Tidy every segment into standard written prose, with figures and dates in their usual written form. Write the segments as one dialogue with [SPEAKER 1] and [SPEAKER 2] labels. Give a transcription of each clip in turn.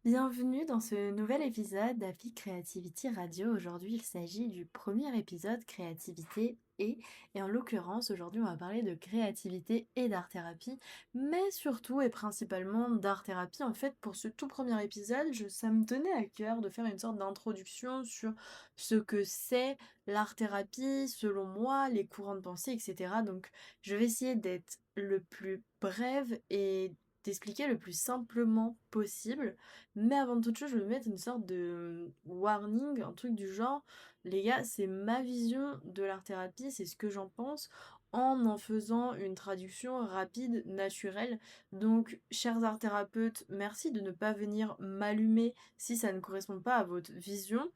[SPEAKER 1] Bienvenue dans ce nouvel épisode d'Happy Creativity Radio. Aujourd'hui, il s'agit du premier épisode créativité et en l'occurrence, aujourd'hui, on va parler de créativité et d'art-thérapie, mais surtout et principalement d'art-thérapie. En fait, pour ce tout premier épisode, ça me tenait à cœur de faire une sorte d'introduction sur ce que c'est l'art-thérapie, selon moi, les courants de pensée, etc. Donc, je vais essayer d'être le plus brève et d'expliquer le plus simplement possible. Mais avant toute chose, je vais mettre une sorte de warning, un truc du genre, les gars, c'est ma vision de l'art-thérapie, c'est ce que j'en pense, en faisant une traduction rapide, naturelle. Donc, chers art-thérapeutes, merci de ne pas venir m'allumer si ça ne correspond pas à votre vision.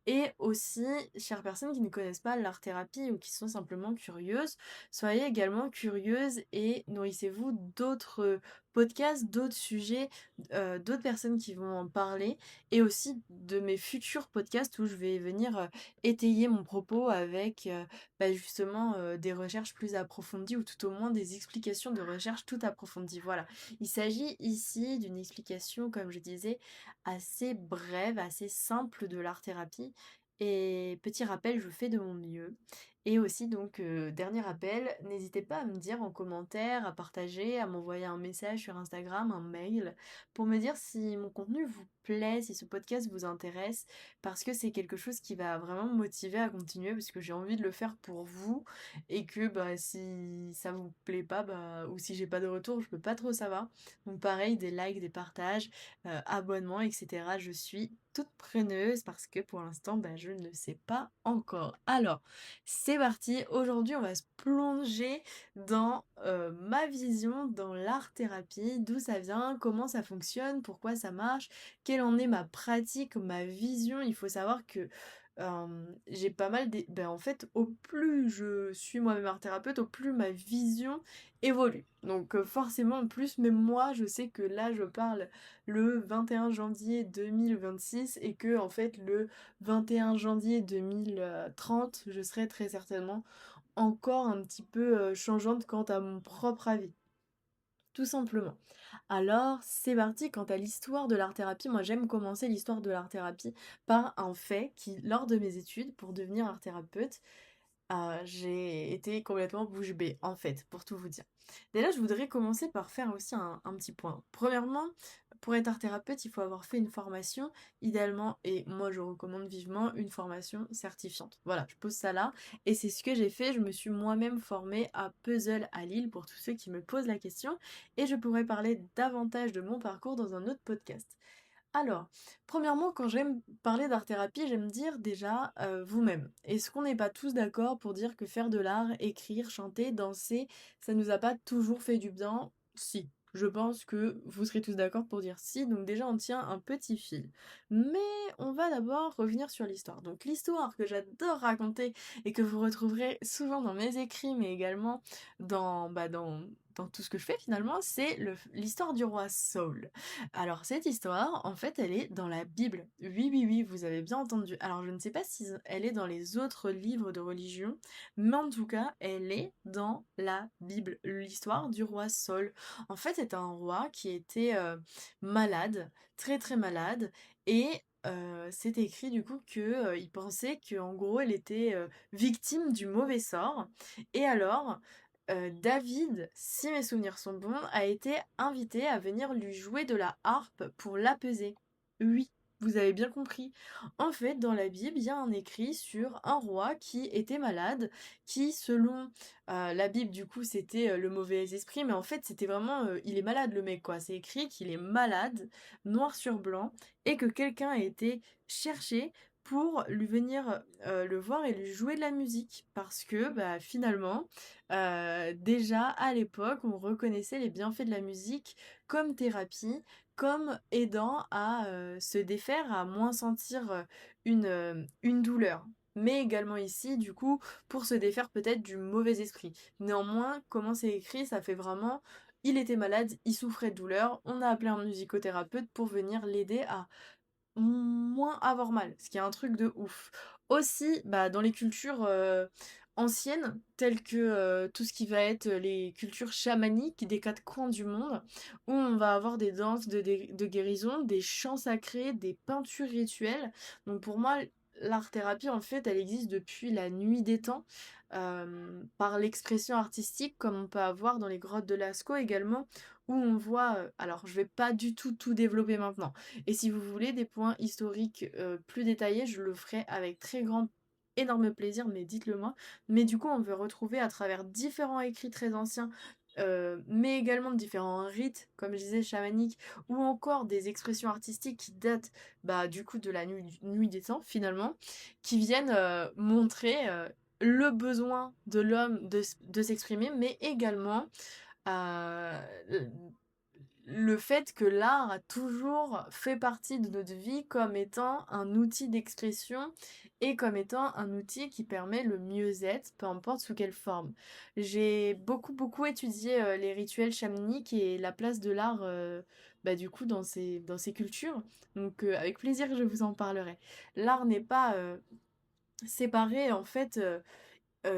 [SPEAKER 1] Et aussi, chères personnes qui ne connaissent pas l'art-thérapie ou qui sont simplement curieuses, soyez également curieuses et nourrissez-vous d'autres podcasts, d'autres sujets, d'autres personnes qui vont en parler et aussi de mes futurs podcasts où je vais venir étayer mon propos avec justement des recherches plus approfondies ou tout au moins des explications de recherche tout approfondies. Voilà. Il s'agit ici d'une explication, comme je disais, assez brève, assez simple de l'art-thérapie. Et petit rappel, je fais de mon mieux. Et aussi, donc, dernier rappel, n'hésitez pas à me dire en commentaire, à partager, à m'envoyer un message sur Instagram, un mail, pour me dire si mon contenu vous plaît, si ce podcast vous intéresse, parce que c'est quelque chose qui va vraiment me motiver à continuer, parce que j'ai envie de le faire pour vous, et que bah, si ça vous plaît pas, bah, ou si j'ai pas de retour, je peux pas trop savoir. Donc pareil, des likes, des partages, abonnements, etc. Je suis toute preneuse parce que pour l'instant, bah, je ne sais pas encore. Alors, c'est parti. Aujourd'hui, on va se plonger dans ma vision, dans l'art-thérapie, d'où ça vient, comment ça fonctionne, pourquoi ça marche, quelle en est ma pratique, ma vision. Il faut savoir que j'ai pas mal... en fait, au plus je suis moi-même art-thérapeute, au plus ma vision évolue. Donc forcément, en plus, même moi, je sais que là, je parle le 21 janvier 2026 et que en fait, le 21 janvier 2030, je serai très certainement encore un petit peu changeante quant à mon propre avis. Tout simplement. Alors, c'est parti. Quant à l'histoire de l'art-thérapie, moi j'aime commencer l'histoire de l'art-thérapie par un fait qui, lors de mes études pour devenir art-thérapeute, j'ai été complètement bouche bée, en fait, pour tout vous dire. Déjà, je voudrais commencer par faire aussi un petit point. Premièrement, pour être art thérapeute, il faut avoir fait une formation, idéalement, et moi je recommande vivement une formation certifiante. Voilà, je pose ça là, et c'est ce que j'ai fait. Je me suis moi-même formée à Puzzle à Lille, pour tous ceux qui me posent la question, et je pourrais parler davantage de mon parcours dans un autre podcast. Alors, premièrement, quand j'aime parler d'art-thérapie, j'aime dire déjà vous-même. Est-ce qu'on n'est pas tous d'accord pour dire que faire de l'art, écrire, chanter, danser, ça nous a pas toujours fait du bien? Si. Je pense que vous serez tous d'accord pour dire si, donc déjà on tient un petit fil. Mais on va d'abord revenir sur l'histoire. Donc l'histoire que j'adore raconter et que vous retrouverez souvent dans mes écrits, mais également dans tout ce que je fais finalement, c'est l'histoire du roi Saul. Alors cette histoire, en fait, elle est dans la Bible. Oui, oui, oui, vous avez bien entendu. Alors je ne sais pas si elle est dans les autres livres de religion, mais en tout cas, elle est dans la Bible. L'histoire du roi Saul. En fait, c'est un roi qui était malade, très très malade, et c'est écrit du coup que il pensait que en gros, elle était victime du mauvais sort. Et alors, David, si mes souvenirs sont bons, a été invité à venir lui jouer de la harpe pour l'apaiser. Oui, vous avez bien compris. En fait, dans la Bible, il y a un écrit sur un roi qui était malade, qui, selon la Bible, du coup, c'était le mauvais esprit, mais en fait, c'était vraiment, il est malade le mec, quoi. C'est écrit qu'il est malade, noir sur blanc, et que quelqu'un a été cherché pour lui venir le voir et lui jouer de la musique. Parce que, bah, finalement, déjà à l'époque, on reconnaissait les bienfaits de la musique comme thérapie, comme aidant à se défaire, à moins sentir une douleur. Mais également ici, du coup, pour se défaire peut-être du mauvais esprit. Néanmoins, comment c'est écrit, ça fait vraiment... Il était malade, il souffrait de douleur, on a appelé un musicothérapeute pour venir l'aider à moins avoir mal, ce qui est un truc de ouf. Aussi, bah, dans les cultures anciennes, telles que tout ce qui va être les cultures chamaniques des quatre coins du monde, où on va avoir des danses de guérison, des chants sacrés, des peintures rituelles. Donc pour moi, l'art-thérapie, en fait, elle existe depuis la nuit des temps, par l'expression artistique, comme on peut avoir dans les grottes de Lascaux également, où on voit, alors je vais pas du tout développer maintenant. Et si vous voulez des points historiques plus détaillés, je le ferai avec très grand énorme plaisir, mais dites-le moi. Mais du coup, on veut retrouver à travers différents écrits très anciens, mais également de différents rites, comme je disais, chamaniques, ou encore des expressions artistiques qui datent bah, du coup de la nuit des temps, finalement, qui viennent montrer le besoin de l'homme de s'exprimer, mais également euh, le fait que l'art a toujours fait partie de notre vie comme étant un outil d'expression et comme étant un outil qui permet le mieux-être, peu importe sous quelle forme. J'ai beaucoup étudié les rituels chamaniques et la place de l'art bah, du coup dans ces cultures. Donc avec plaisir je vous en parlerai. L'art n'est pas séparé en fait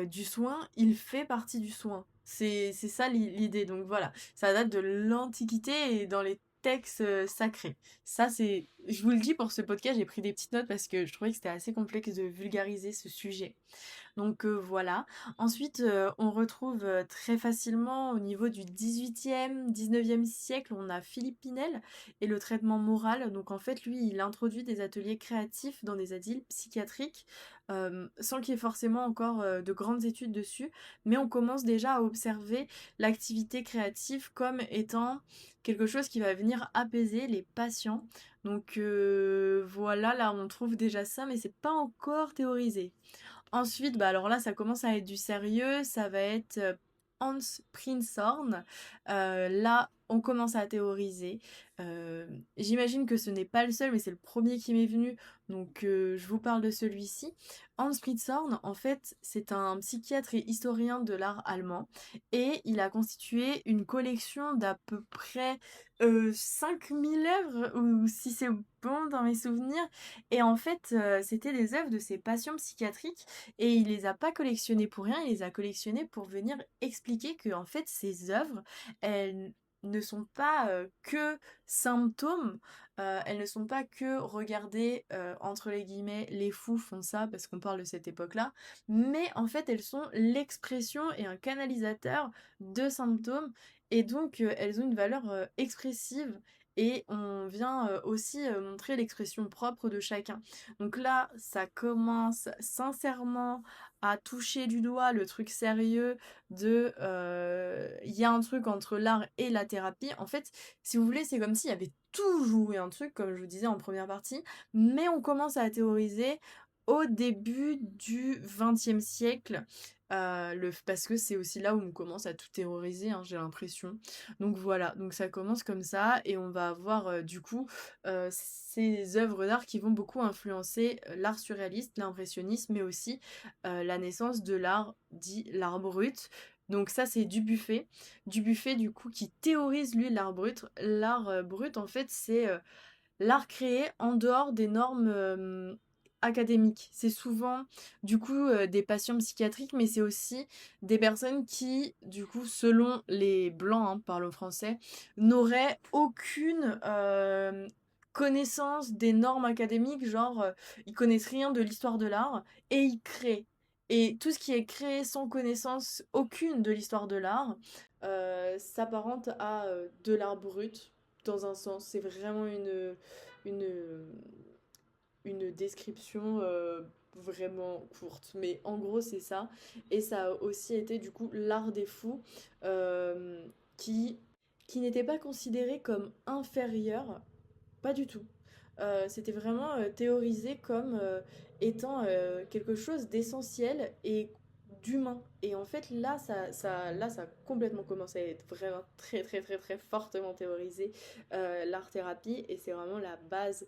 [SPEAKER 1] du soin, il fait partie du soin. C'est ça l'idée. Donc voilà, ça date de l'Antiquité et dans les textes sacrés. Ça, c'est. Je vous le dis pour ce podcast, j'ai pris des petites notes parce que je trouvais que c'était assez complexe de vulgariser ce sujet. Donc voilà. Ensuite, on retrouve très facilement au niveau du 18e, 19e siècle, on a Philippe Pinel et le traitement moral. Donc en fait, lui, il introduit des ateliers créatifs dans des asiles psychiatriques, sans qu'il y ait forcément encore de grandes études dessus. Mais on commence déjà à observer l'activité créative comme étant quelque chose qui va venir apaiser les patients. Donc voilà, là on trouve déjà ça, mais c'est pas encore théorisé. Ensuite, bah alors là, ça commence à être du sérieux, ça va être Hans Prinzhorn. Là, on commence à théoriser. J'imagine que ce n'est pas le seul, mais c'est le premier qui m'est venu, donc je vous parle de celui-ci. Hans Prinzhorn, en fait, c'est un psychiatre et historien de l'art allemand, et il a constitué une collection d'à peu près 5000 œuvres, ou si c'est bon dans mes souvenirs, et en fait, c'était des œuvres de ses patients psychiatriques et il les a pas collectionnées pour rien, il les a collectionnées pour venir expliquer que en fait ces œuvres, elles ne sont pas que symptômes, elles ne sont pas que regardez entre les guillemets les fous font ça parce qu'on parle de cette époque-là, mais en fait elles sont l'expression et un canalisateur de symptômes et donc elles ont une valeur expressive et on vient aussi montrer l'expression propre de chacun. Donc là, ça commence sincèrement à toucher du doigt le truc sérieux de il y a un truc entre l'art et la thérapie. En fait, si vous voulez, c'est comme s'il y avait toujours eu un truc, comme je vous disais en première partie, mais on commence à théoriser au début du XXe siècle. Parce que c'est aussi là où on commence à tout théoriser, hein, j'ai l'impression. Donc voilà, donc ça commence comme ça et on va avoir du coup ces œuvres d'art qui vont beaucoup influencer l'art surréaliste, l'impressionnisme, mais aussi la naissance de l'art dit l'art brut. Donc ça c'est Dubuffet. Dubuffet du coup qui théorise lui l'art brut. L'art brut en fait c'est l'art créé en dehors des normes académiques. C'est souvent du coup des patients psychiatriques, mais c'est aussi des personnes qui, du coup, selon les blancs, hein, parlons français, n'auraient aucune connaissance des normes académiques, genre ils connaissent rien de l'histoire de l'art et ils créent. Et tout ce qui est créé sans connaissance aucune de l'histoire de l'art s'apparente à de l'art brut dans un sens. C'est vraiment une, une description vraiment courte. Mais en gros, c'est ça. Et ça a aussi été du coup l'art des fous euh, qui, qui n'était pas considéré comme inférieur, pas du tout. C'était vraiment théorisé comme étant quelque chose d'essentiel et d'humain. Et en fait, là, ça a complètement commencé à être vraiment très fortement théorisé, l'art-thérapie. Et c'est vraiment la base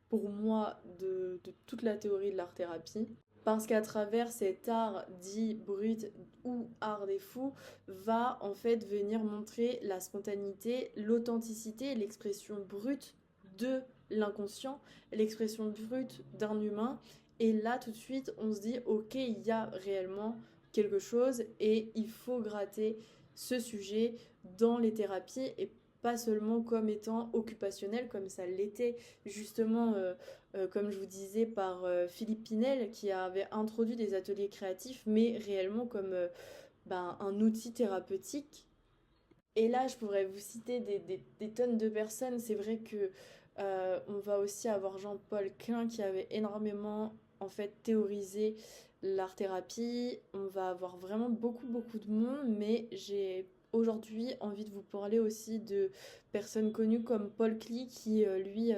[SPEAKER 1] pour moi de toute la théorie de l'art-thérapie. Parce qu'à travers cet art dit brut ou art des fous, va en fait venir montrer la spontanéité, l'authenticité, l'expression brute de l'inconscient, l'expression brute d'un humain. Et là, tout de suite, on se dit, ok, il y a réellement quelque chose et il faut gratter ce sujet dans les thérapies et pas seulement comme étant occupationnel comme ça l'était justement comme je vous disais par Philippe Pinel qui avait introduit des ateliers créatifs mais réellement comme un outil thérapeutique. Et là, je pourrais vous citer des tonnes de personnes. C'est vrai que on va aussi avoir Jean-Paul Klein qui avait énormément en fait théorisé l'art-thérapie. On va avoir vraiment beaucoup de monde, mais j'ai aujourd'hui envie de vous parler aussi de personnes connues comme Paul Klee qui lui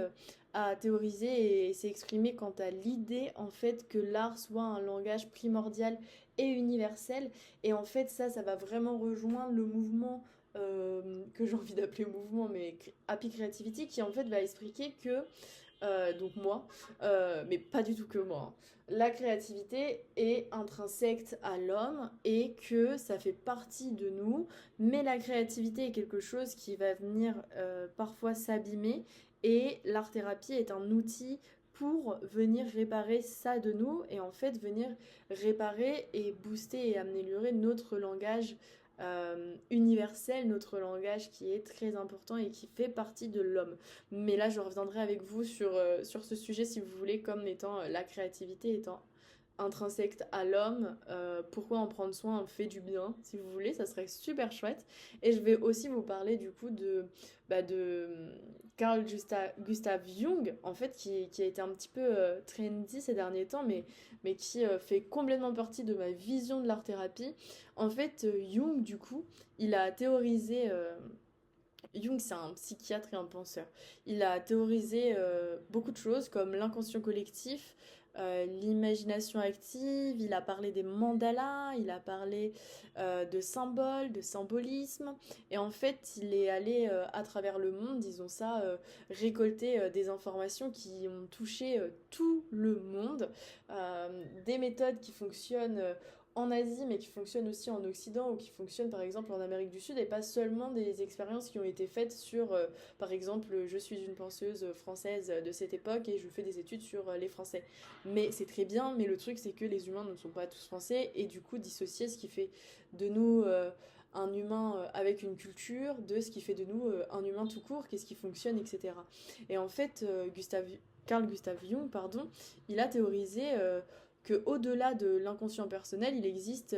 [SPEAKER 1] a théorisé et s'est exprimé quant à l'idée en fait que l'art soit un langage primordial et universel. Et en fait, ça va vraiment rejoindre le mouvement que j'ai envie d'appeler mouvement, mais Happy Creativity, qui en fait va expliquer que, donc moi, mais pas du tout que moi, hein, la créativité est intrinsèque à l'homme et que ça fait partie de nous, mais la créativité est quelque chose qui va venir parfois s'abîmer et l'art-thérapie est un outil pour venir réparer ça de nous et en fait venir réparer et booster et améliorer notre langage universel, notre langage qui est très important et qui fait partie de l'homme. Mais là, je reviendrai avec vous sur ce sujet si vous voulez, comme étant la créativité étant intrinsèque à l'homme, pourquoi en prendre soin fait du bien, si vous voulez, ça serait super chouette. Et je vais aussi vous parler du coup de Carl Gustav Jung, en fait, qui a été un petit peu trendy ces derniers temps, mais qui fait complètement partie de ma vision de l'art-thérapie. En fait, Jung, du coup, il a théorisé... Jung, c'est un psychiatre et un penseur. Il a théorisé beaucoup de choses comme l'inconscient collectif, l'imagination active, il a parlé des mandalas, il a parlé de symboles, de symbolisme. Et en fait, il est allé à travers le monde, disons ça, récolter des informations qui ont touché tout le monde, des méthodes qui fonctionnent en Asie, mais qui fonctionnent aussi en Occident ou qui fonctionnent par exemple en Amérique du Sud, et pas seulement des expériences qui ont été faites sur, par exemple, je suis une penseuse française de cette époque et je fais des études sur les Français. Mais c'est très bien, mais le truc c'est que les humains ne sont pas tous français, et du coup dissocier ce qui fait de nous un humain avec une culture, de ce qui fait de nous un humain tout court, qu'est-ce qui fonctionne, etc. Et en fait, Carl Gustav Jung, pardon, il a théorisé que au-delà de l'inconscient personnel, il existe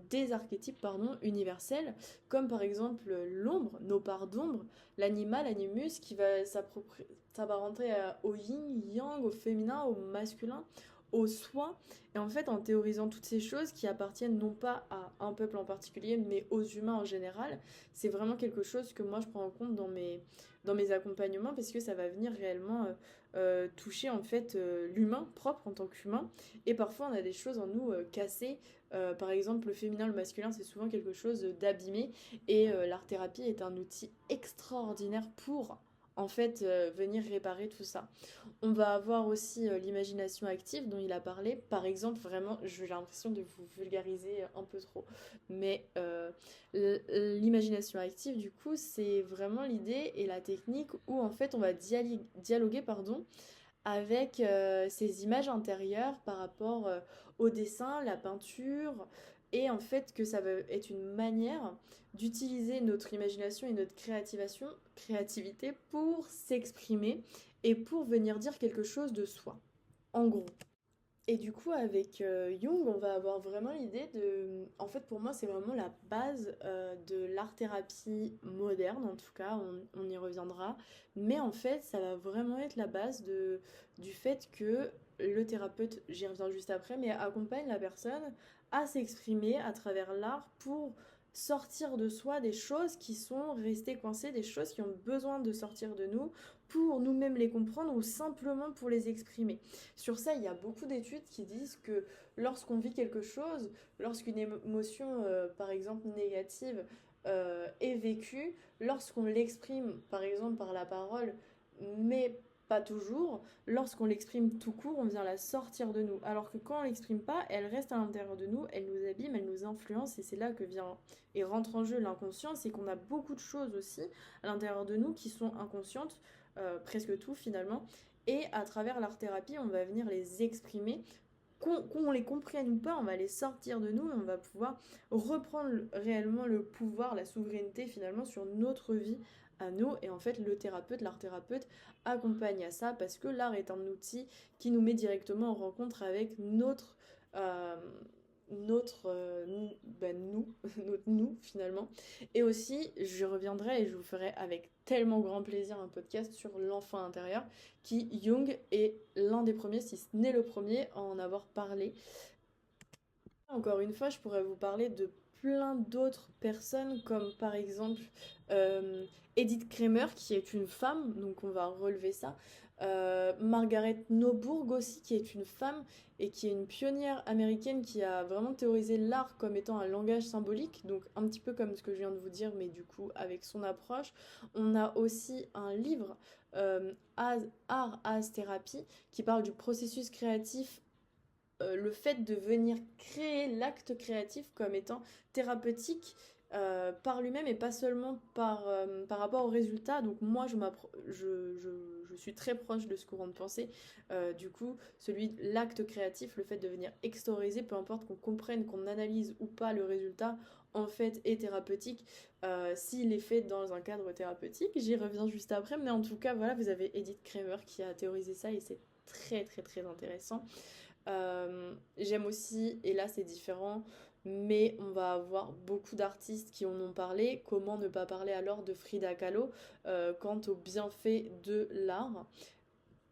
[SPEAKER 1] des archétypes universels, comme par exemple l'ombre, nos parts d'ombre, l'animal, animus, qui va s'apparenter au yin, yang, au féminin, au masculin, au soi. Et en fait, en théorisant toutes ces choses qui appartiennent non pas à un peuple en particulier, mais aux humains en général, c'est vraiment quelque chose que moi je prends en compte dans mes accompagnements, parce que ça va venir réellement toucher en fait l'humain propre en tant qu'humain. Et parfois on a des choses en nous cassées. Par exemple, le féminin, le masculin, c'est souvent quelque chose d'abîmé. Et l'art-thérapie est un outil extraordinaire pour en fait venir réparer tout ça. On va avoir aussi l'imagination active dont il a parlé. Par exemple, vraiment, j'ai l'impression de vous vulgariser un peu trop. Mais l'imagination active, du coup, c'est vraiment l'idée et la technique où en fait on va dialoguer pardon, avec ces images intérieures par rapport au dessin, la peinture, et en fait que ça va être une manière d'utiliser notre imagination et notre créativité pour s'exprimer et pour venir dire quelque chose de soi, en gros. Et du coup, avec Jung, on va avoir vraiment l'idée de... En fait, pour moi, c'est vraiment la base de l'art-thérapie moderne, en tout cas, on y reviendra. Mais en fait, ça va vraiment être la base du fait que le thérapeute, j'y reviens juste après, mais accompagne la personne à s'exprimer à travers l'art pour sortir de soi des choses qui sont restées coincées, des choses qui ont besoin de sortir de nous pour nous-mêmes les comprendre ou simplement pour les exprimer. Sur ça, il y a beaucoup d'études qui disent que lorsqu'on vit quelque chose, lorsqu'une émotion, par exemple négative, est vécue, lorsqu'on l'exprime, par exemple par la parole, mais pas toujours, lorsqu'on l'exprime tout court, on vient la sortir de nous. Alors que quand on l'exprime pas, elle reste à l'intérieur de nous, elle nous abîme, elle nous influence, et c'est là que vient et rentre en jeu l'inconscient, c'est qu'on a beaucoup de choses aussi à l'intérieur de nous qui sont inconscientes, presque tout finalement, et à travers l'art-thérapie, on va venir les exprimer qu'on les comprenne ou pas, on va les sortir de nous et on va pouvoir reprendre réellement le pouvoir, la souveraineté finalement sur notre vie à nous. Et en fait, l'art thérapeute accompagne à ça parce que l'art est un outil qui nous met directement en rencontre avec euh, nous, notre nous finalement. Et aussi, je reviendrai et je vous ferai avec tellement grand plaisir un podcast sur l'enfant intérieur qui, Jung, est l'un des premiers, si ce n'est le premier, à en avoir parlé. Encore une fois, je pourrais vous parler de plein d'autres personnes, comme par exemple Edith Kramer, qui est une femme, donc on va relever ça. Margaret Nobourg aussi, qui est une femme et qui est une pionnière américaine qui a vraiment théorisé l'art comme étant un langage symbolique, donc un petit peu comme ce que je viens de vous dire, mais du coup avec son approche. On a aussi un livre, Art as Thérapie, qui parle du processus créatif, le fait de venir créer l'acte créatif comme étant thérapeutique par lui-même et pas seulement par rapport au résultat. Donc moi, je suis très proche de ce courant de pensée. Du coup, l'acte créatif, le fait de venir extérioriser, peu importe qu'on comprenne, qu'on analyse ou pas le résultat, en fait, est thérapeutique s'il est fait dans un cadre thérapeutique. J'y reviens juste après, mais en tout cas, voilà, vous avez Edith Kramer qui a théorisé ça et c'est très très très intéressant. J'aime aussi, et là c'est différent, mais on va avoir beaucoup d'artistes qui en ont parlé. Comment ne pas parler alors de Frida Kahlo quant aux bienfaits de l'art,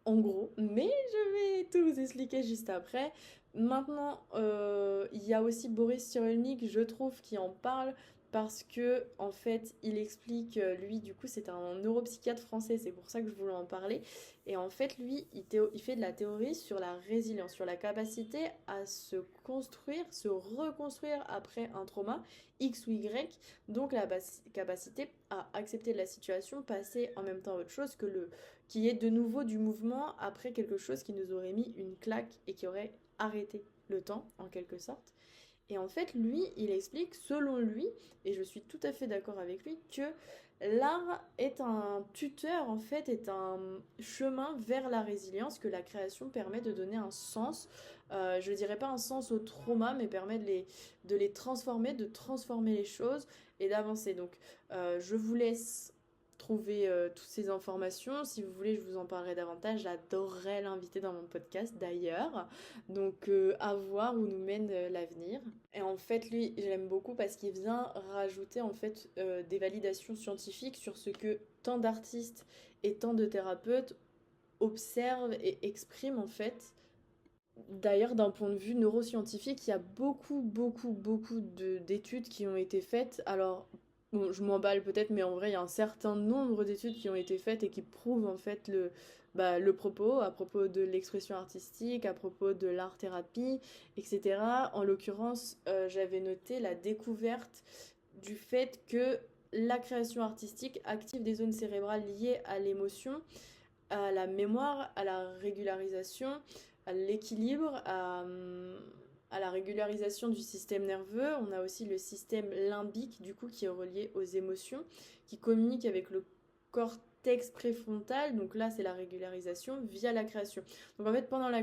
[SPEAKER 1] en gros. Mais je vais tout vous expliquer juste après. Maintenant, il y a aussi Boris Cyrulnik, je trouve, qui en parle parce que en fait il explique, lui du coup c'est un neuropsychiatre français, c'est pour ça que je voulais en parler. Et en fait lui il fait de la théorie sur la résilience, sur la capacité à se construire, se reconstruire après un trauma X ou Y, donc la capacité à accepter la situation, passer en même temps à autre chose que qui est de nouveau du mouvement après quelque chose qui nous aurait mis une claque et qui aurait arrêté le temps en quelque sorte. Et en fait, lui, il explique, selon lui, et je suis tout à fait d'accord avec lui, que l'art est un tuteur, en fait, est un chemin vers la résilience, que la création permet de donner un sens. Je dirais pas un sens au trauma, mais permet de les transformer, de transformer les choses et d'avancer. Donc, je vous laisse trouver toutes ces informations. Si vous voulez, je vous en parlerai davantage. J'adorerais l'inviter dans mon podcast d'ailleurs. Donc à voir où nous mène l'avenir. Et en fait, lui, j'aime beaucoup parce qu'il vient rajouter en fait des validations scientifiques sur ce que tant d'artistes et tant de thérapeutes observent et expriment en fait. D'ailleurs, d'un point de vue neuroscientifique, il y a beaucoup d'études qui ont été faites. Alors, bon, je m'emballe peut-être, mais en vrai, il y a un certain nombre d'études qui ont été faites et qui prouvent en fait le propos, à propos de l'expression artistique, à propos de l'art-thérapie, etc. En l'occurrence, j'avais noté la découverte du fait que la création artistique active des zones cérébrales liées à l'émotion, à la mémoire, à la régularisation, à l'équilibre, à la régularisation du système nerveux. On a aussi le système limbique, du coup, qui est relié aux émotions, qui communique avec le cortex préfrontal. Donc là, c'est la régularisation via la création. Donc en fait, pendant la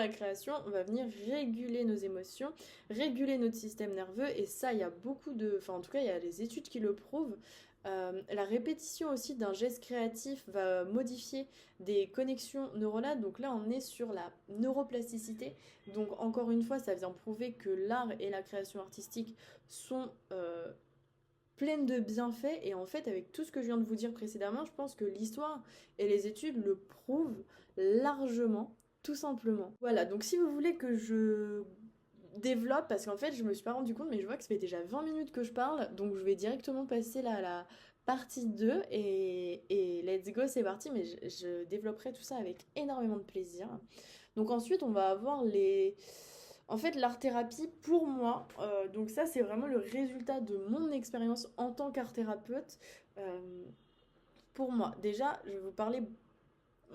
[SPEAKER 1] création, on va venir réguler nos émotions, réguler notre système nerveux, et ça, il y a enfin en tout cas, il y a des études qui le prouvent. La répétition aussi d'un geste créatif va modifier des connexions neuronales. Donc là, on est sur la neuroplasticité. Donc encore une fois, ça vient prouver que l'art et la création artistique sont pleines de bienfaits. Et en fait, avec tout ce que je viens de vous dire précédemment, je pense que l'histoire et les études le prouvent largement, tout simplement. Voilà, donc si vous voulez que je développe, parce qu'en fait je me suis pas rendu compte, mais je vois que ça fait déjà 20 minutes que je parle, donc je vais directement passer là à la partie 2 et let's go, c'est parti. Mais je développerai tout ça avec énormément de plaisir. Donc ensuite on va avoir en fait l'art thérapie pour moi, donc ça c'est vraiment le résultat de mon expérience en tant qu'art thérapeute. Pour moi déjà je vais vous parler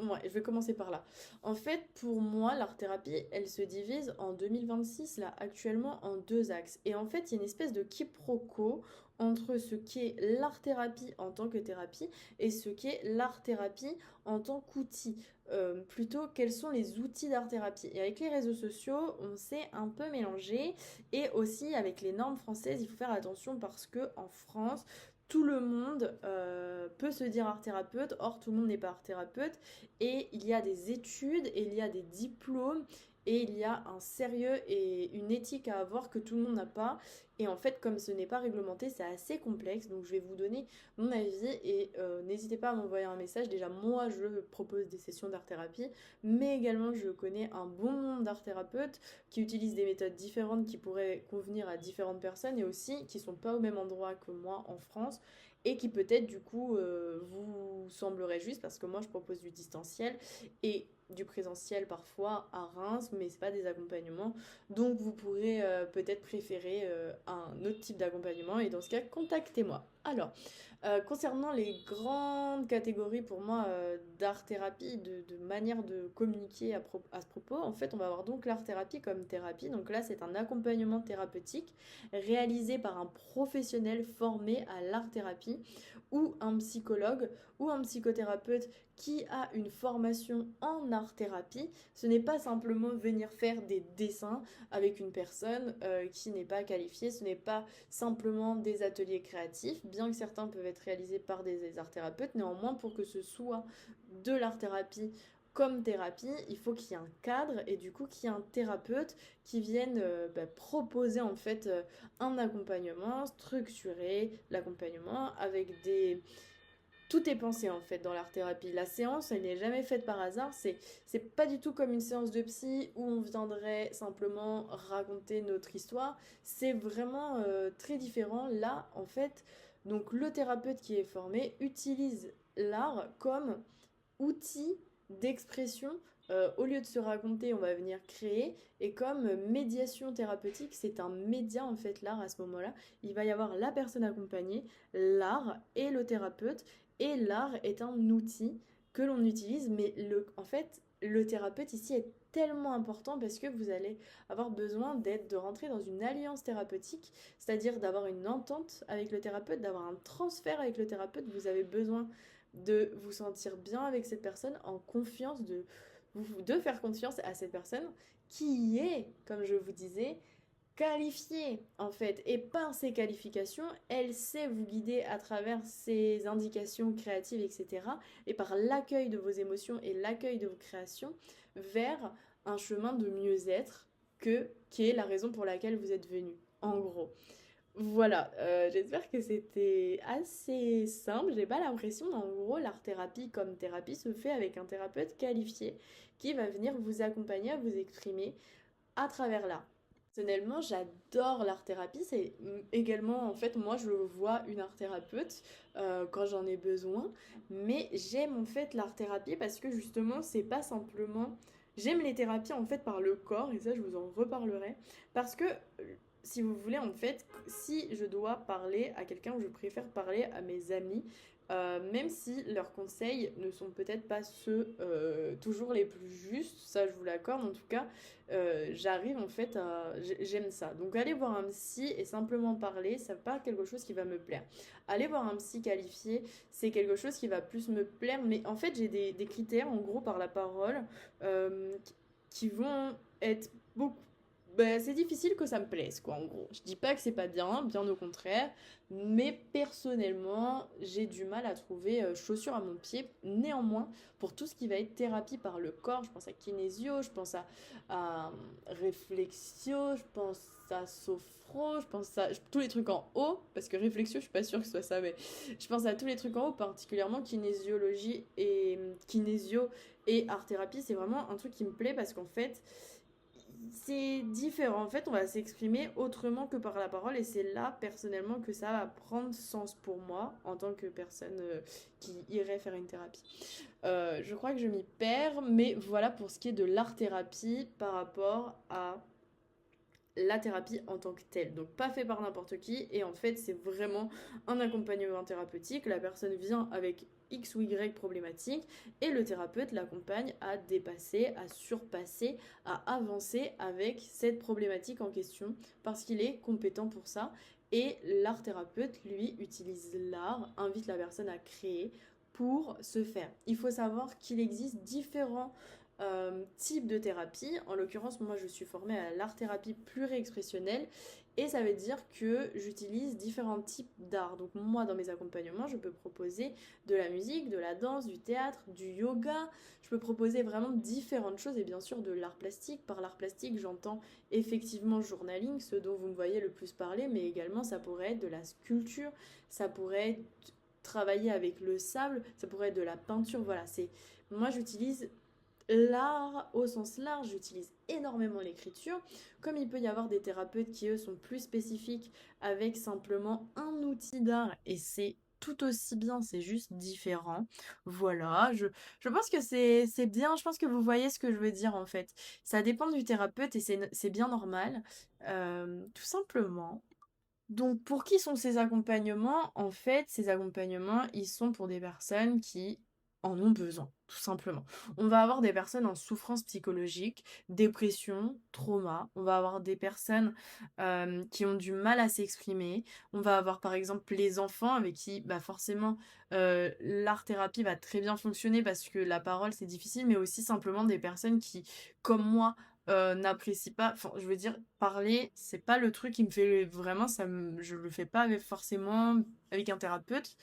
[SPEAKER 1] Ouais, je vais commencer par là. En fait, pour moi, l'art-thérapie, elle se divise en 2026, là, actuellement, en deux axes. Et en fait, il y a une espèce de quiproquo entre ce qu'est l'art-thérapie en tant que thérapie et ce qu'est l'art-thérapie en tant qu'outil. Plutôt, quels sont les outils d'art-thérapie? Et avec les réseaux sociaux, on s'est un peu mélangé. Et aussi, avec les normes françaises, il faut faire attention parce que en France, tout le monde peut se dire art thérapeute, or tout le monde n'est pas art thérapeute, et il y a des études, et il y a des diplômes, et il y a un sérieux et une éthique à avoir que tout le monde n'a pas. Et en fait, comme ce n'est pas réglementé, c'est assez complexe. Donc je vais vous donner mon avis et n'hésitez pas à m'envoyer un message. Déjà, moi, je propose des sessions d'art-thérapie, mais également, je connais un bon nombre d'art-thérapeutes qui utilisent des méthodes différentes qui pourraient convenir à différentes personnes et aussi qui sont pas au même endroit que moi en France et qui peut-être du coup vous semblerait juste parce que moi je propose du distanciel et du présentiel parfois à Reims, mais c'est pas des accompagnements. Donc vous pourrez peut-être préférer un autre type d'accompagnement et dans ce cas, contactez-moi. Alors, concernant les grandes catégories pour moi d'art-thérapie, de manière de communiquer à ce propos, en fait on va avoir donc l'art-thérapie comme thérapie. Donc là c'est un accompagnement thérapeutique réalisé par un professionnel formé à l'art-thérapie ou un psychologue ou un psychothérapeute qui a une formation en art-thérapie. Ce n'est pas simplement venir faire des dessins avec une personne qui n'est pas qualifiée, ce n'est pas simplement des ateliers créatifs, bien que certains peuvent être réalisés par des art-thérapeutes. Néanmoins, pour que ce soit de l'art-thérapie comme thérapie, il faut qu'il y ait un cadre et du coup qu'il y ait un thérapeute qui vienne proposer en fait un accompagnement structuré, l'accompagnement avec des tout est pensé en fait dans l'art thérapie. La séance, elle n'est jamais faite par hasard. C'est pas du tout comme une séance de psy où on viendrait simplement raconter notre histoire. C'est vraiment très différent. Là, en fait, donc le thérapeute qui est formé utilise l'art comme outil d'expression. Au lieu de se raconter, on va venir créer. Et comme médiation thérapeutique, c'est un média en fait, l'art à ce moment-là. Il va y avoir la personne accompagnée, l'art et le thérapeute. Et l'art est un outil que l'on utilise, mais en fait, le thérapeute ici est tellement important parce que vous allez avoir besoin de rentrer dans une alliance thérapeutique, c'est-à-dire d'avoir une entente avec le thérapeute, d'avoir un transfert avec le thérapeute. Vous avez besoin de vous sentir bien avec cette personne, en confiance, de faire confiance à cette personne qui est, comme je vous disais, qualifiée en fait. Et par ses qualifications, elle sait vous guider à travers ses indications créatives, etc. Et par l'accueil de vos émotions et l'accueil de vos créations vers un chemin de mieux-être qui est la raison pour laquelle vous êtes venu. En gros. Voilà, j'espère que c'était assez simple. J'ai pas l'impression, en gros, l'art thérapie comme thérapie se fait avec un thérapeute qualifié qui va venir vous accompagner à vous exprimer à travers l'art. Personnellement, j'adore l'art thérapie. C'est également, en fait, moi, je vois une art thérapeute quand j'en ai besoin. Mais j'aime en fait l'art thérapie parce que justement, c'est pas simplement. J'aime les thérapies en fait par le corps, et ça, je vous en reparlerai. Parce que si vous voulez, en fait, si je dois parler à quelqu'un, je préfère parler à mes amis, même si leurs conseils ne sont peut-être pas ceux toujours les plus justes, ça je vous l'accorde, en tout cas, j'arrive en fait à... J'aime ça. Donc aller voir un psy et simplement parler, c'est pas quelque chose qui va me plaire. Aller voir un psy qualifié, c'est quelque chose qui va plus me plaire, mais en fait j'ai des critères, en gros, par la parole, euh, qui vont être beaucoup bah, c'est difficile que ça me plaise, quoi, en gros. Je dis pas que c'est pas bien, bien au contraire, mais personnellement, j'ai du mal à trouver chaussures à mon pied. Néanmoins, pour tout ce qui va être thérapie par le corps, je pense à kinésio, je pense à réflexio, je pense à sophro, je pense à tous les trucs en haut, parce que réflexio, je suis pas sûre que ce soit ça, mais je pense à tous les trucs en haut, particulièrement kinésiologie et kinésio et art thérapie. C'est vraiment un truc qui me plaît parce qu'en fait, c'est différent. En fait, on va s'exprimer autrement que par la parole et c'est là, personnellement, que ça va prendre sens pour moi en tant que personne qui irait faire une thérapie. Je crois que je m'y perds, mais voilà pour ce qui est de l'art-thérapie par rapport à la thérapie en tant que telle. Donc pas fait par n'importe qui et en fait c'est vraiment un accompagnement thérapeutique. La personne vient avec X ou Y problématique et le thérapeute l'accompagne à dépasser, à surpasser, à avancer avec cette problématique en question parce qu'il est compétent pour ça. Et l'art thérapeute, lui, utilise l'art, invite la personne à créer pour se faire. Il faut savoir qu'il existe différents types de thérapie. En l'occurrence, moi, je suis formée à l'art-thérapie pluriexpressionnelle et ça veut dire que j'utilise différents types d'art. Donc moi, dans mes accompagnements, je peux proposer de la musique, de la danse, du théâtre, du yoga. Je peux proposer vraiment différentes choses et bien sûr de l'art plastique. Par l'art plastique, j'entends effectivement journaling, ce dont vous me voyez le plus parler, mais également ça pourrait être de la sculpture, ça pourrait être travailler avec le sable, ça pourrait être de la peinture. Voilà, c'est moi j'utilise l'art au sens large, j'utilise énormément l'écriture, comme il peut y avoir des thérapeutes qui eux sont plus spécifiques avec simplement un outil d'art et c'est tout aussi bien, c'est juste différent. Voilà, je pense que c'est bien, je pense que vous voyez ce que je veux dire en fait. Ça dépend du thérapeute et c'est bien normal, tout simplement. Donc, pour qui sont ces accompagnements? En fait, ces accompagnements, ils sont pour des personnes qui en ont besoin, tout simplement. On va avoir des personnes en souffrance psychologique, dépression, trauma. On va avoir des personnes qui ont du mal à s'exprimer. On va avoir par exemple les enfants avec qui, bah forcément, l'art-thérapie va très bien fonctionner parce que la parole c'est difficile, mais aussi simplement des personnes qui, comme moi, n'apprécie pas, enfin, je veux dire, parler, c'est pas le truc qui me fait vraiment, je le fais pas forcément avec un thérapeute,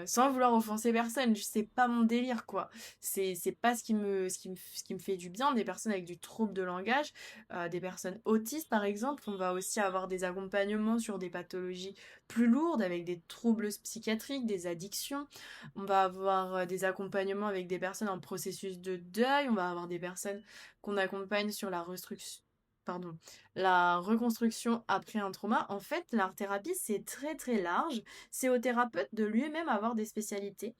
[SPEAKER 1] sans vouloir offenser personne, c'est pas mon délire, quoi. C'est pas ce qui me fait du bien, des personnes avec du trouble de langage, des personnes autistes, par exemple, on va aussi avoir des accompagnements sur des pathologies plus lourdes, avec des troubles psychiatriques, des addictions, on va avoir des accompagnements avec des personnes en processus de deuil, on va avoir des personnes qu'on accompagne sur la reconstruction après un trauma. En fait, l'art-thérapie, c'est très très large. C'est au thérapeute de lui-même avoir des spécialités.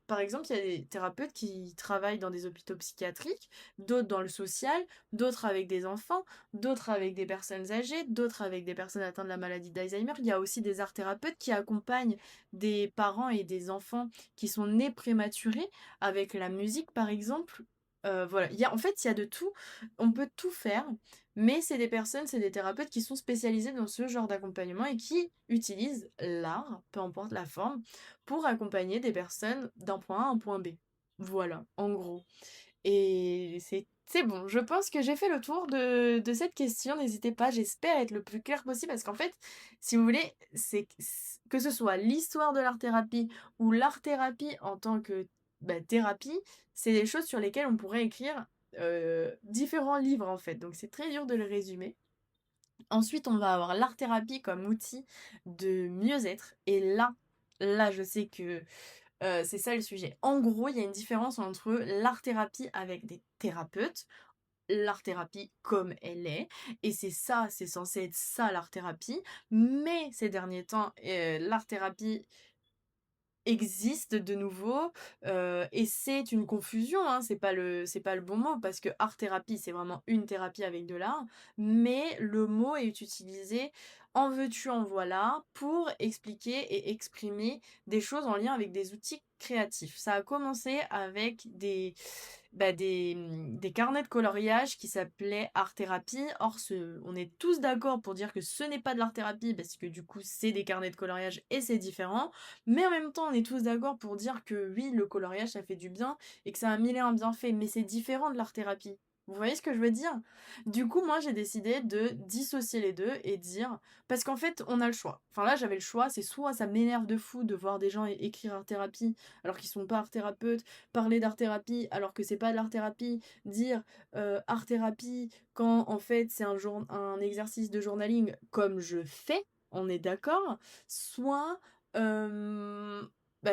[SPEAKER 1] Par exemple, il y a des thérapeutes qui travaillent dans des hôpitaux psychiatriques, d'autres dans le social, d'autres avec des enfants, d'autres avec des personnes âgées, d'autres avec des personnes atteintes de la maladie d'Alzheimer. Il y a aussi des art-thérapeutes qui accompagnent des parents et des enfants qui sont nés prématurés avec la musique, par exemple. Voilà, en fait, il y a de tout, on peut tout faire, mais c'est des thérapeutes qui sont spécialisés dans ce genre d'accompagnement et qui utilisent l'art, peu importe la forme, pour accompagner des personnes d'un point A à un point B. Voilà, en gros. Et c'est bon, je pense que j'ai fait le tour de cette question. N'hésitez pas, j'espère être le plus clair possible parce qu'en fait, si vous voulez, que ce soit l'histoire de l'art-thérapie ou l'art-thérapie en tant que thérapie, c'est des choses sur lesquelles on pourrait écrire différents livres en fait. Donc c'est très dur de le résumer. Ensuite, on va avoir l'art-thérapie comme outil de mieux-être. Et là, je sais que c'est ça le sujet. En gros, il y a une différence entre l'art-thérapie avec des thérapeutes, l'art-thérapie comme elle est, et c'est censé être ça l'art-thérapie, mais ces derniers temps, l'art-thérapie existe de nouveau et c'est une confusion, hein, c'est pas le bon mot parce que art thérapie c'est vraiment une thérapie avec de l'art, mais le mot est utilisé en veux-tu en voilà pour expliquer et exprimer des choses en lien avec des outils créatifs. Ça a commencé avec des carnets de coloriage qui s'appelaient art thérapie. Or, on est tous d'accord pour dire que ce n'est pas de l'art thérapie parce que du coup, c'est des carnets de coloriage et c'est différent. Mais en même temps, on est tous d'accord pour dire que oui, le coloriage, ça fait du bien et que ça a mille et un bienfaits. Mais c'est différent de l'art thérapie. Vous voyez ce que je veux dire? Du coup, moi, j'ai décidé de dissocier les deux et dire... Parce qu'en fait, on a le choix. Enfin là, j'avais le choix. C'est soit ça m'énerve de fou de voir des gens écrire art thérapie alors qu'ils sont pas art thérapeutes, parler d'art thérapie alors que c'est pas de l'art thérapie, dire art thérapie quand en fait c'est un exercice de journaling comme je fais, on est d'accord, soit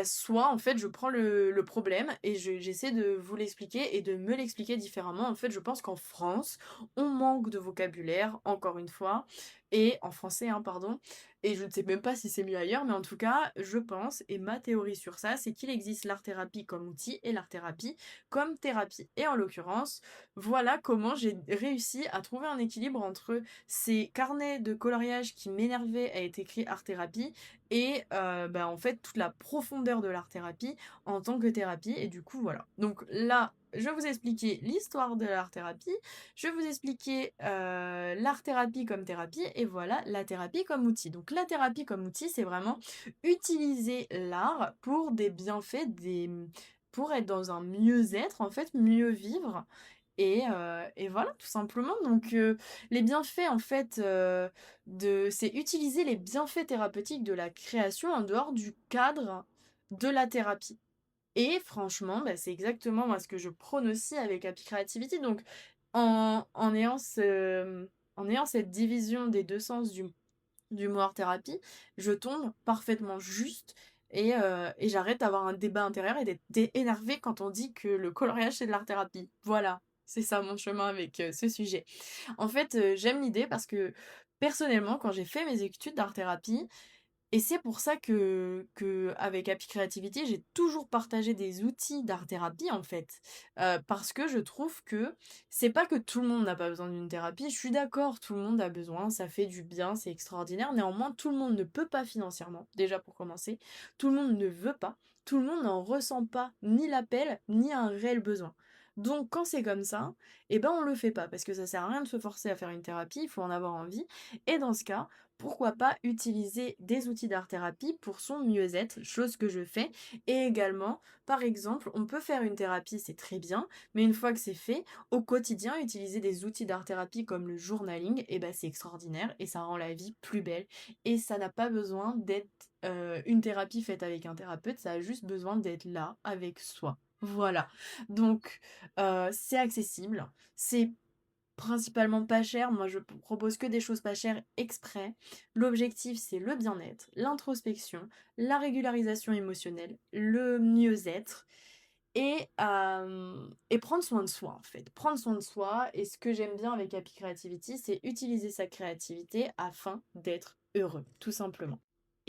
[SPEAKER 1] soit en fait je prends le problème et j'essaie de vous l'expliquer et de me l'expliquer différemment. En fait, je pense qu'en France, on manque de vocabulaire, encore une fois, Et en français, hein, pardon. Et je ne sais même pas si c'est mieux ailleurs, mais en tout cas, je pense, et ma théorie sur ça, c'est qu'il existe l'art-thérapie comme outil et l'art-thérapie comme thérapie. Et en l'occurrence, voilà comment j'ai réussi à trouver un équilibre entre ces carnets de coloriage qui m'énervaient à être écrit art-thérapie et bah, en fait toute la profondeur de l'art-thérapie en tant que thérapie. Et du coup, voilà. Donc là, je vais vous expliquer l'histoire de l'art-thérapie, je vais vous expliquer l'art-thérapie comme thérapie et voilà la thérapie comme outil. Donc la thérapie comme outil, c'est vraiment utiliser l'art pour des bienfaits, pour être dans un mieux-être, en fait, mieux vivre. Et voilà, tout simplement. Donc les bienfaits, en fait, c'est utiliser les bienfaits thérapeutiques de la création en dehors du cadre de la thérapie. Et franchement, bah, c'est exactement moi ce que je prône aussi avec Happy Creativity. Donc, en ayant en ayant cette division des deux sens du mot art-thérapie, je tombe parfaitement juste et j'arrête d'avoir un débat intérieur et d'être énervée quand on dit que le coloriage c'est de l'art-thérapie. Voilà, c'est ça mon chemin avec ce sujet. En fait, j'aime l'idée parce que personnellement, quand j'ai fait mes études d'art-thérapie, et c'est pour ça que avec Happy Creativity, j'ai toujours partagé des outils d'art-thérapie en fait. Parce que je trouve que c'est pas que tout le monde n'a pas besoin d'une thérapie. Je suis d'accord, tout le monde a besoin, ça fait du bien, c'est extraordinaire. Néanmoins, tout le monde ne peut pas financièrement, déjà pour commencer. Tout le monde ne veut pas. Tout le monde n'en ressent pas ni l'appel, ni un réel besoin. Donc quand c'est comme ça, eh ben on le fait pas parce que ça sert à rien de se forcer à faire une thérapie, il faut en avoir envie. Et dans ce cas, pourquoi pas utiliser des outils d'art-thérapie pour son mieux-être, chose que je fais. Et également, par exemple, on peut faire une thérapie, c'est très bien, mais une fois que c'est fait, au quotidien, utiliser des outils d'art-thérapie comme le journaling, et ben c'est extraordinaire et ça rend la vie plus belle. Et ça n'a pas besoin d'être une thérapie faite avec un thérapeute, ça a juste besoin d'être là avec soi. Voilà. Donc, c'est accessible, c'est principalement pas cher, moi je propose que des choses pas chères exprès. L'objectif c'est le bien-être, l'introspection, la régularisation émotionnelle, le mieux-être et prendre soin de soi en fait. Prendre soin de soi et ce que j'aime bien avec Happy Creativity c'est utiliser sa créativité afin d'être heureux, tout simplement.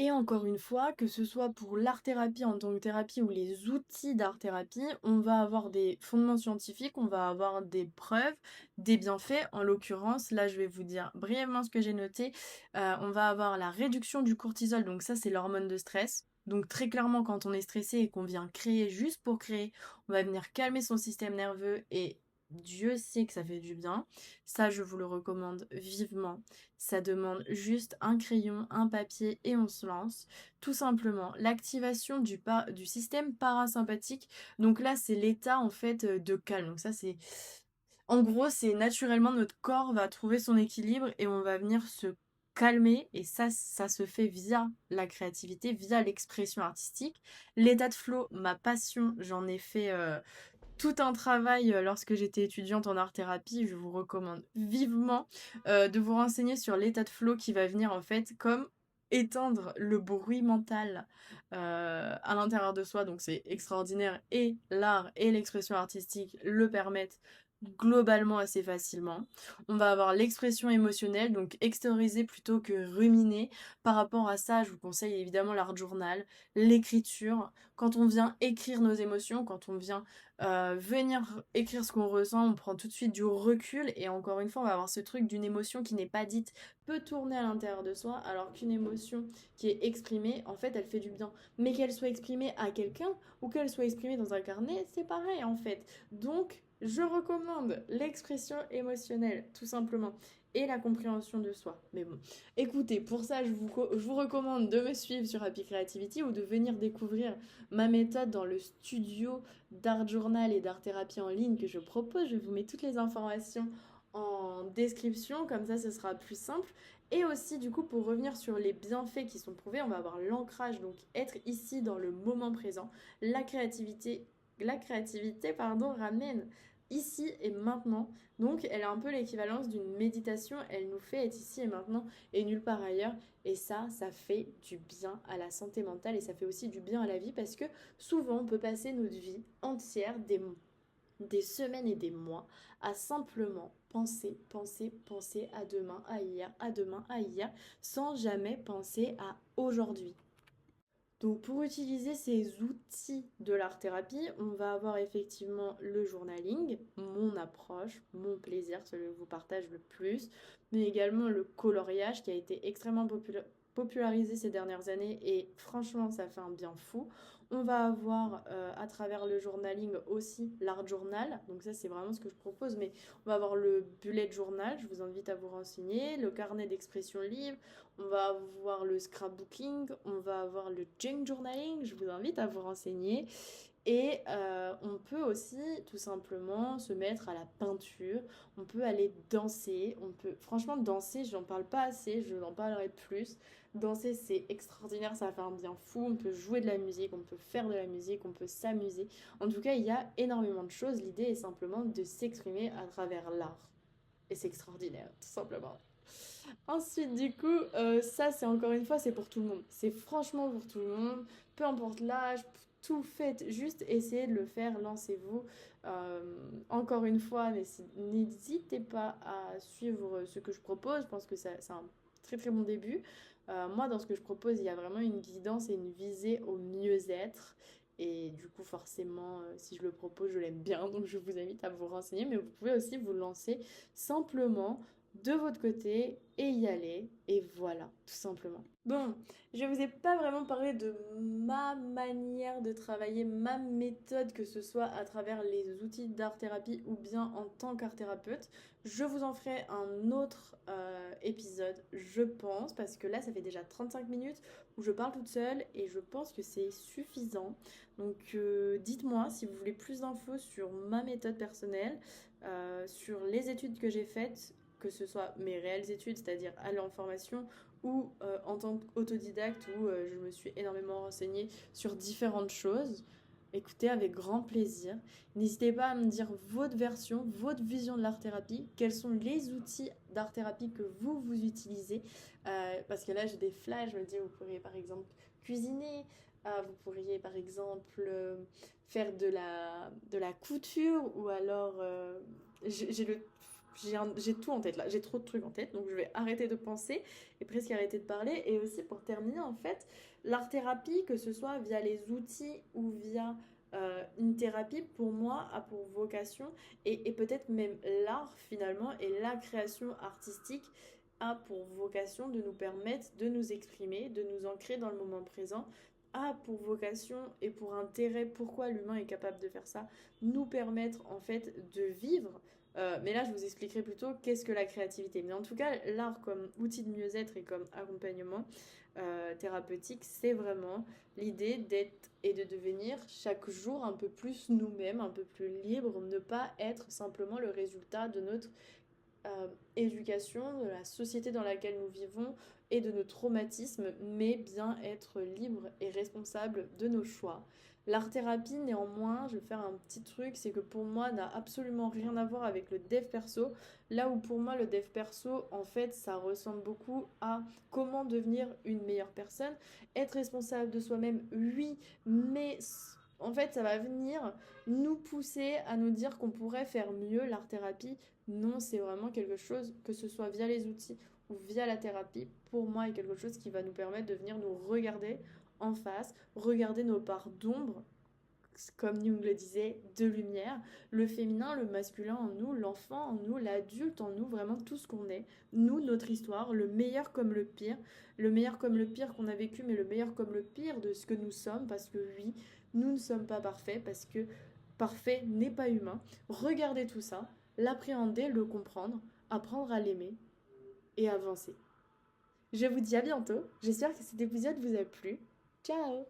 [SPEAKER 1] Et encore une fois, que ce soit pour l'art-thérapie en tant que thérapie ou les outils d'art-thérapie, on va avoir des fondements scientifiques, on va avoir des preuves, des bienfaits. En l'occurrence, là je vais vous dire brièvement ce que j'ai noté. On va avoir la réduction du cortisol, donc ça c'est l'hormone de stress. Donc très clairement quand on est stressé et qu'on vient créer juste pour créer, on va venir calmer son système nerveux et Dieu sait que ça fait du bien. Ça je vous le recommande vivement. Ça demande juste un crayon, un papier et on se lance. Tout simplement, l'activation du système parasympathique. Donc là, c'est l'état en fait de calme. Donc ça, c'est... En gros, c'est naturellement notre corps va trouver son équilibre et on va venir se calmer. Et ça se fait via la créativité, via l'expression artistique. L'état de flow, ma passion, j'en ai fait tout un travail lorsque j'étais étudiante en art-thérapie. Je vous recommande vivement de vous renseigner sur l'état de flow qui va venir en fait comme éteindre le bruit mental à l'intérieur de soi. Donc c'est extraordinaire et l'art et l'expression artistique le permettent globalement assez facilement. On va avoir l'expression émotionnelle, donc extérioriser plutôt que ruminer. Par rapport à ça, je vous conseille évidemment l'art journal, l'écriture. Quand on vient écrire nos émotions, quand on vient venir écrire ce qu'on ressent, on prend tout de suite du recul et encore une fois, on va avoir ce truc d'une émotion qui n'est pas dite peut tourner à l'intérieur de soi, alors qu'une émotion qui est exprimée, en fait, elle fait du bien. Mais qu'elle soit exprimée à quelqu'un ou qu'elle soit exprimée dans un carnet, c'est pareil en fait. Donc, je recommande l'expression émotionnelle, tout simplement, et la compréhension de soi. Mais bon, écoutez, pour ça, je vous recommande de me suivre sur Happy Creativity ou de venir découvrir ma méthode dans le studio d'art journal et d'art thérapie en ligne que je propose. Je vous mets toutes les informations en description, comme ça ce sera plus simple. Et aussi du coup pour revenir sur les bienfaits qui sont prouvés, on va avoir l'ancrage, donc être ici dans le moment présent. La créativité pardon, ramène ici et maintenant. Donc elle a un peu l'équivalence d'une méditation, elle nous fait être ici et maintenant et nulle part ailleurs. Et ça fait du bien à la santé mentale et ça fait aussi du bien à la vie parce que souvent on peut passer notre vie entière, des semaines et des mois à simplement penser, penser, penser à demain, à hier, à demain, à hier, sans jamais penser à aujourd'hui. Donc pour utiliser ces outils de l'art-thérapie, on va avoir effectivement le journaling, mon approche, mon plaisir, celui que je vous partage le plus, mais également le coloriage qui a été extrêmement popularisé ces dernières années et franchement ça fait un bien fou. On va avoir à travers le journaling aussi l'art journal, donc ça c'est vraiment ce que je propose, mais on va avoir le bullet journal, je vous invite à vous renseigner, le carnet d'expression libre, on va avoir le scrapbooking, on va avoir le junk journaling, je vous invite à vous renseigner. Et on peut aussi tout simplement se mettre à la peinture, on peut aller danser, on peut franchement danser, je n'en parle pas assez, je n'en parlerai plus. Danser c'est extraordinaire, ça fait un bien fou, on peut jouer de la musique, on peut faire de la musique, on peut s'amuser. En tout cas, il y a énormément de choses, l'idée est simplement de s'exprimer à travers l'art. Et c'est extraordinaire, tout simplement. Ensuite, du coup, ça, c'est encore une fois, c'est pour tout le monde. C'est franchement pour tout le monde. Peu importe l'âge, tout faites. Juste essayez de le faire, lancez-vous. Encore une fois, n'hésitez pas à suivre ce que je propose. Je pense que c'est un très très bon début. Moi, dans ce que je propose, il y a vraiment une guidance et une visée au mieux-être. Et du coup, forcément, si je le propose, je l'aime bien. Donc, je vous invite à vous renseigner. Mais vous pouvez aussi vous lancer simplement de votre côté et y aller. Et voilà, tout simplement. Bon, je ne vous ai pas vraiment parlé de ma manière de travailler, ma méthode, que ce soit à travers les outils d'art-thérapie ou bien en tant qu'art-thérapeute. Je vous en ferai un autre épisode, je pense, parce que là, ça fait déjà 35 minutes où je parle toute seule et je pense que c'est suffisant. Donc, dites-moi si vous voulez plus d'infos sur ma méthode personnelle, sur les études que j'ai faites, que ce soit mes réelles études, c'est-à-dire aller en formation, ou en tant qu'autodidacte, où je me suis énormément renseignée sur différentes choses. Écoutez, avec grand plaisir. N'hésitez pas à me dire votre version, votre vision de l'art-thérapie, quels sont les outils d'art-thérapie que vous utilisez. Parce que là, j'ai des flashs, je me dis, vous pourriez par exemple cuisiner, vous pourriez par exemple faire de la couture, ou alors j'ai tout en tête là, j'ai trop de trucs en tête, donc je vais arrêter de penser et presque arrêter de parler. Et aussi pour terminer, en fait, l'art-thérapie, que ce soit via les outils ou via une thérapie, pour moi, a pour vocation, et peut-être même l'art finalement, et la création artistique a pour vocation de nous permettre de nous exprimer, de nous ancrer dans le moment présent, a pour vocation et pour intérêt, pourquoi l'humain est capable de faire ça, nous permettre en fait de vivre. Mais là, je vous expliquerai plutôt qu'est-ce que la créativité. Mais en tout cas, l'art comme outil de mieux-être et comme accompagnement thérapeutique, c'est vraiment l'idée d'être et de devenir chaque jour un peu plus nous-mêmes, un peu plus libre, ne pas être simplement le résultat de notre éducation, de la société dans laquelle nous vivons et de nos traumatismes, mais bien être libre et responsable de nos choix. L'art-thérapie, néanmoins, je vais faire un petit truc, c'est que pour moi, n'a absolument rien à voir avec le dev perso. Là où pour moi, le dev perso, en fait, ça ressemble beaucoup à comment devenir une meilleure personne. Être responsable de soi-même, oui, mais en fait, ça va venir nous pousser à nous dire qu'on pourrait faire mieux. L'art-thérapie, non, c'est vraiment quelque chose, que ce soit via les outils ou via la thérapie, pour moi, est quelque chose qui va nous permettre de venir nous regarder en face, regarder nos parts d'ombre, comme Jung le disait, de lumière, le féminin, le masculin en nous, l'enfant en nous, l'adulte en nous, vraiment tout ce qu'on est, nous, notre histoire, le meilleur comme le meilleur comme le pire qu'on a vécu, mais le meilleur comme le pire de ce que nous sommes, parce que oui, nous ne sommes pas parfaits, parce que parfait n'est pas humain. Regardez tout ça, l'appréhender, le comprendre, apprendre à l'aimer et avancer. Je vous dis à bientôt, j'espère que cet épisode vous a plu. Ciao!